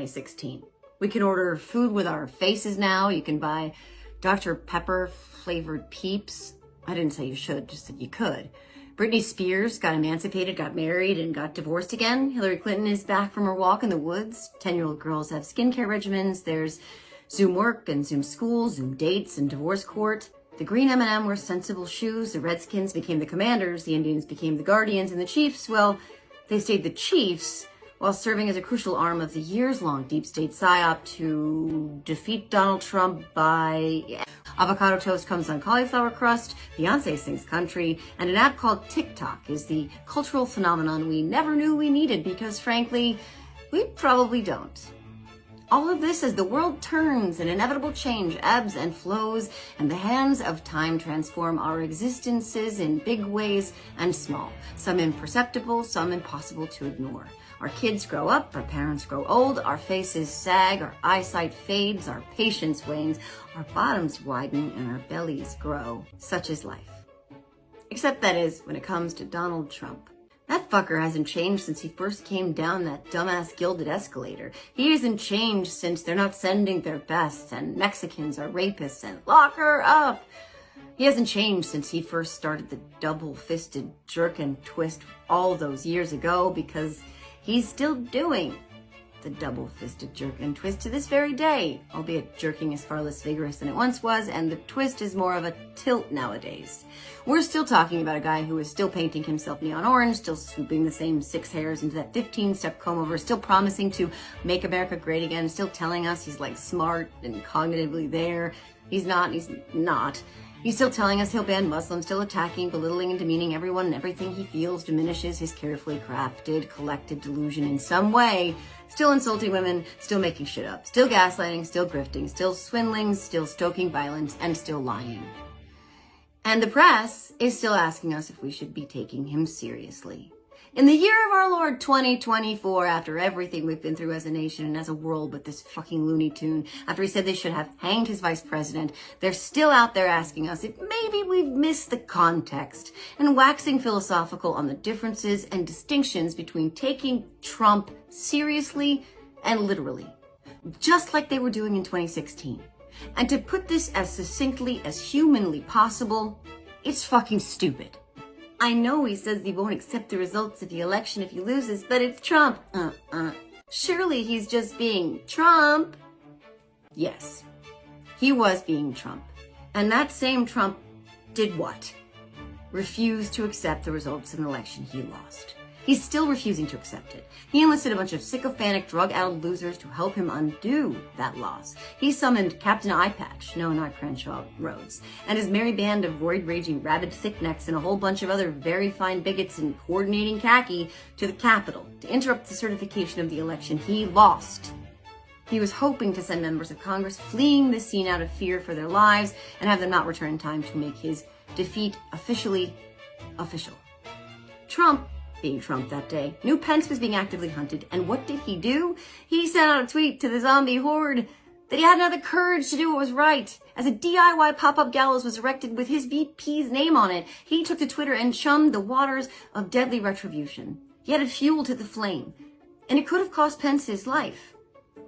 2016. We can order food with our faces now. You can buy Dr. Pepper flavored Peeps. I didn't say you should, just that you could. Britney Spears got emancipated, got married, and got divorced again. Hillary Clinton is back from her walk in the woods. 10-year-old girls have skincare regimens. There's Zoom work and Zoom school, Zoom dates and divorce court. The green M&M wear sensible shoes. The Redskins became the Commanders. The Indians became the Guardians. And the Chiefs, well, they stayed the Chiefs while serving as a crucial arm of the years-long deep state psyop to defeat Donald Trump by avocado toast comes on cauliflower crust, Beyonce sings country, and an app called TikTok is the cultural phenomenon we never knew we needed because, frankly, we probably don't. All of this as the world turns and inevitable change ebbs and flows, and the hands of time transform our existences in big ways and small, some imperceptible, some impossible to ignore. Our kids grow up, our parents grow old, our faces sag, our eyesight fades, our patience wanes, our bottoms widen, and our bellies grow. Such is life. Except that is when it comes to Donald Trump. That fucker hasn't changed since he first came down that dumbass gilded escalator. He hasn't changed since they're not sending their best and Mexicans are rapists and lock her up. He hasn't changed since he first started the double-fisted jerk and twist all those years ago because he's still doing the double-fisted jerk and twist to this very day, albeit jerking is far less vigorous than it once was, and the twist is more of a tilt nowadays. We're still talking about a guy who is still painting himself neon orange, still swooping the same 6 hairs into that 15-step comb over, still promising to make America great again, still telling us he's like smart and cognitively there. He's not. He's still telling us he'll ban Muslims, still attacking, belittling, and demeaning everyone and everything he feels diminishes his carefully crafted, collective delusion in some way, still insulting women, still making shit up, still gaslighting, still grifting, still swindling, still stoking violence, and still lying. And the press is still asking us if we should be taking him seriously. In the year of our Lord 2024, after everything we've been through as a nation and as a world with this fucking Looney Tune, after he said they should have hanged his vice president, they're still out there asking us if maybe we've missed the context and waxing philosophical on the differences and distinctions between taking Trump seriously and literally, just like they were doing in 2016. And to put this as succinctly as humanly possible, it's fucking stupid. I know he says he won't accept the results of the election if he loses, but it's Trump. Surely he's just being Trump. Yes, he was being Trump. And that same Trump did what? Refused to accept the results of an election he lost. He's still refusing to accept it. He enlisted a bunch of sycophantic, drug-addled losers to help him undo that loss. He summoned Captain Eye Patch, no, not Crenshaw Rhodes, and his merry band of roid-raging rabid thicknecks and a whole bunch of other very fine bigots in coordinating khaki to the Capitol to interrupt the certification of the election he lost. He was hoping to send members of Congress fleeing the scene out of fear for their lives and have them not return in time to make his defeat officially official. Trump, being Trump that day, knew Pence was being actively hunted, and what did he do? He sent out a tweet to the zombie horde that he had now the courage to do what was right. As a DIY pop-up gallows was erected with his VP's name on it, he took to Twitter and chummed the waters of deadly retribution. He added fuel to the flame, and it could have cost Pence his life.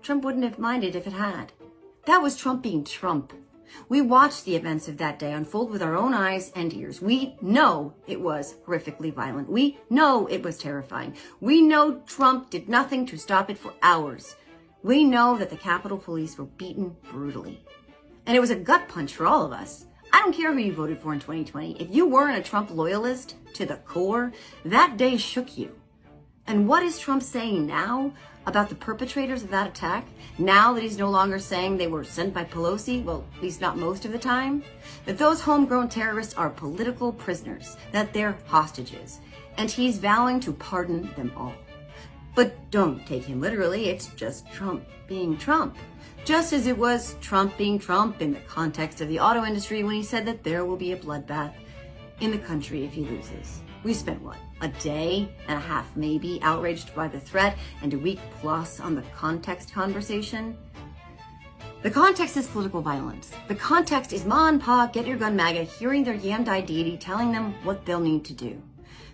Trump wouldn't have minded if it had. That was Trump being Trump. We watched the events of that day unfold with our own eyes and ears. We know it was horrifically violent. We know it was terrifying. We know Trump did nothing to stop it for hours. We know that the Capitol Police were beaten brutally. And it was a gut punch for all of us. I don't care who you voted for in 2020. If you weren't a Trump loyalist to the core, that day shook you. And what is Trump saying now about the perpetrators of that attack? Now that he's no longer saying they were sent by Pelosi, well, at least not most of the time, that those homegrown terrorists are political prisoners, that they're hostages, and he's vowing to pardon them all. But don't take him literally, it's just Trump being Trump. Just as it was Trump being Trump in the context of the auto industry when he said that there will be a bloodbath in the country if he loses. We spent, what, a day and a half maybe outraged by the threat and a week plus on the context conversation? The context is political violence. The context is Ma and Pa, Get Your Gun MAGA hearing their yammed-eyed deity telling them what they'll need to do.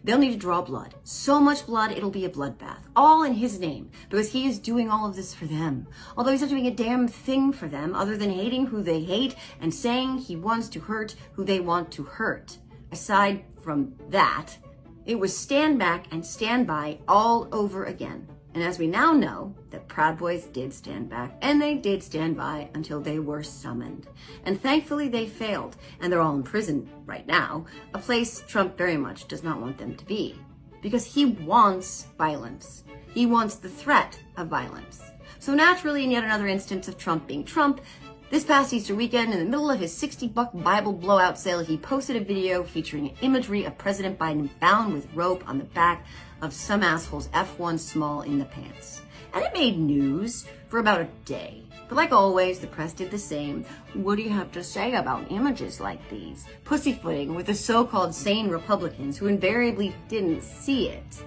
They'll need to draw blood. So much blood, it'll be a bloodbath. All in his name, because he is doing all of this for them. Although he's not doing a damn thing for them other than hating who they hate and saying he wants to hurt who they want to hurt. Aside from that, it was stand back and stand by all over again. And as we now know, the Proud Boys did stand back, and they did stand by until they were summoned. And thankfully they failed, and they're all in prison right now, a place Trump very much does not want them to be. Because he wants violence. He wants the threat of violence. So naturally, in yet another instance of Trump being Trump, this past Easter weekend, in the middle of his $60 Bible blowout sale, he posted a video featuring imagery of President Biden bound with rope on the back of some asshole's F1 small in the pants. And it made news for about a day. But like always, the press did the same. What do you have to say about images like these? Pussyfooting with the so-called sane Republicans who invariably didn't see it,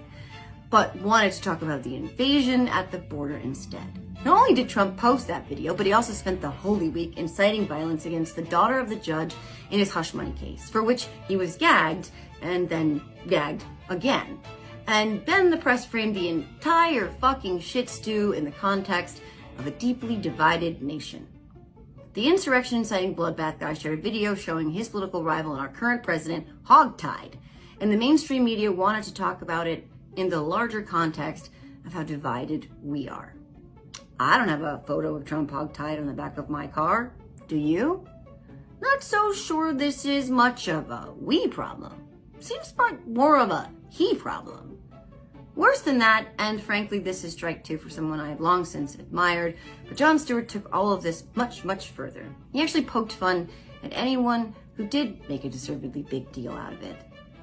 but wanted to talk about the invasion at the border instead. Not only did Trump post that video, but he also spent the Holy Week inciting violence against the daughter of the judge in his hush money case, for which he was gagged and then gagged again. And then the press framed the entire fucking shit stew in the context of a deeply divided nation. The insurrection inciting bloodbath guy shared a video showing his political rival and our current president hogtied, and the mainstream media wanted to talk about it in the larger context of how divided we are. I don't have a photo of Trump hogtied on the back of my car. Do you? Not so sure this is much of a we problem. Seems more of a he problem. Worse than that, and frankly this is strike two for someone I have long since admired, but Jon Stewart took all of this much, much further. He actually poked fun at anyone who did make a deservedly big deal out of it.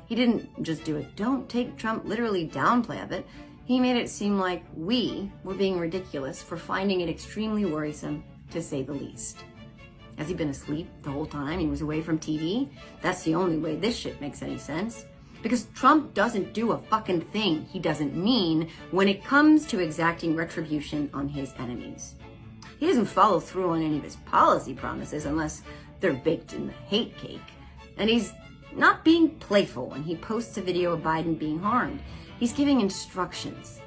He didn't just do a don't take Trump literally downplay of it. He made it seem like we were being ridiculous for finding it extremely worrisome, to say the least. Has he been asleep the whole time? He was away from TV? That's the only way this shit makes any sense. Because Trump doesn't do a fucking thing he doesn't mean when it comes to exacting retribution on his enemies. He doesn't follow through on any of his policy promises unless they're baked in the hate cake. And he's not being playful when he posts a video of Biden being harmed. He's giving instructions.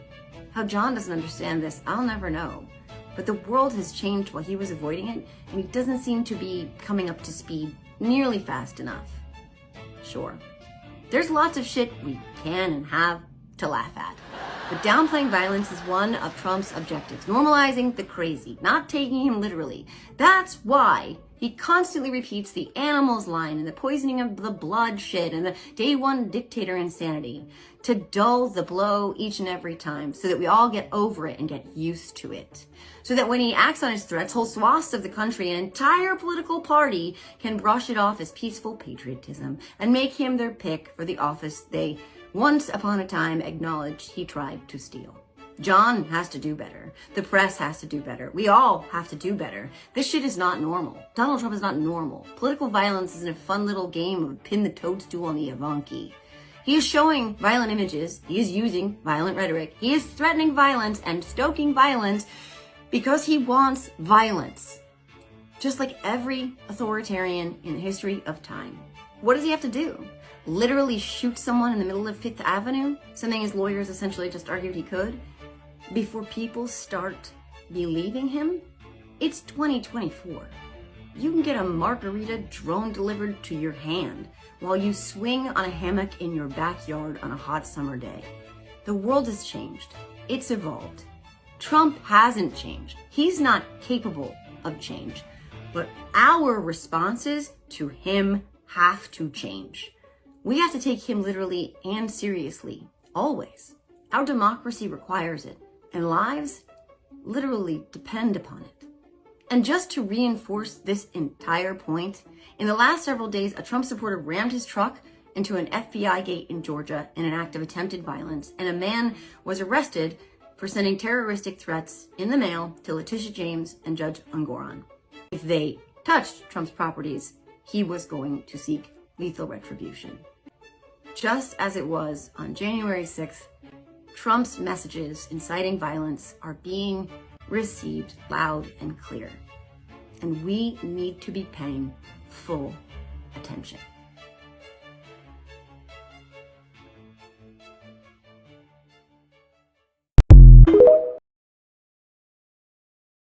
How John doesn't understand this, I'll never know. But the world has changed while he was avoiding it, and he doesn't seem to be coming up to speed nearly fast enough. Sure, there's lots of shit we can and have to laugh at. But downplaying violence is one of Trump's objectives. Normalizing the crazy, not taking him literally. That's why he constantly repeats the animals line and the poisoning of the blood shit and the day one dictator insanity to dull the blow each and every time so that we all get over it and get used to it. So that when he acts on his threats, whole swaths of the country, an entire political party can brush it off as peaceful patriotism and make him their pick for the office they once upon a time acknowledged he tried to steal. John has to do better. The press has to do better. We all have to do better. This shit is not normal. Donald Trump is not normal. Political violence isn't a fun little game of pin the toadstool on the Ivanki. He is showing violent images. He is using violent rhetoric. He is threatening violence and stoking violence because he wants violence. Just like every authoritarian in the history of time. What does he have to do? Literally shoot someone in the middle of Fifth Avenue? Something his lawyers essentially just argued he could? Before people start believing him? It's 2024. You can get a margarita drone delivered to your hand while you swing on a hammock in your backyard on a hot summer day. The world has changed. It's evolved. Trump hasn't changed. He's not capable of change. But our responses to him have to change. We have to take him literally and seriously, always. Our democracy requires it, and lives literally depend upon it. And just to reinforce this entire point, in the last several days, a Trump supporter rammed his truck into an FBI gate in Georgia in an act of attempted violence, and a man was arrested for sending terroristic threats in the mail to Letitia James and Judge Ungoran. If they touched Trump's properties, he was going to seek lethal retribution. Just as it was on January 6th, Trump's messages inciting violence are being received loud and clear. And we need to be paying full attention.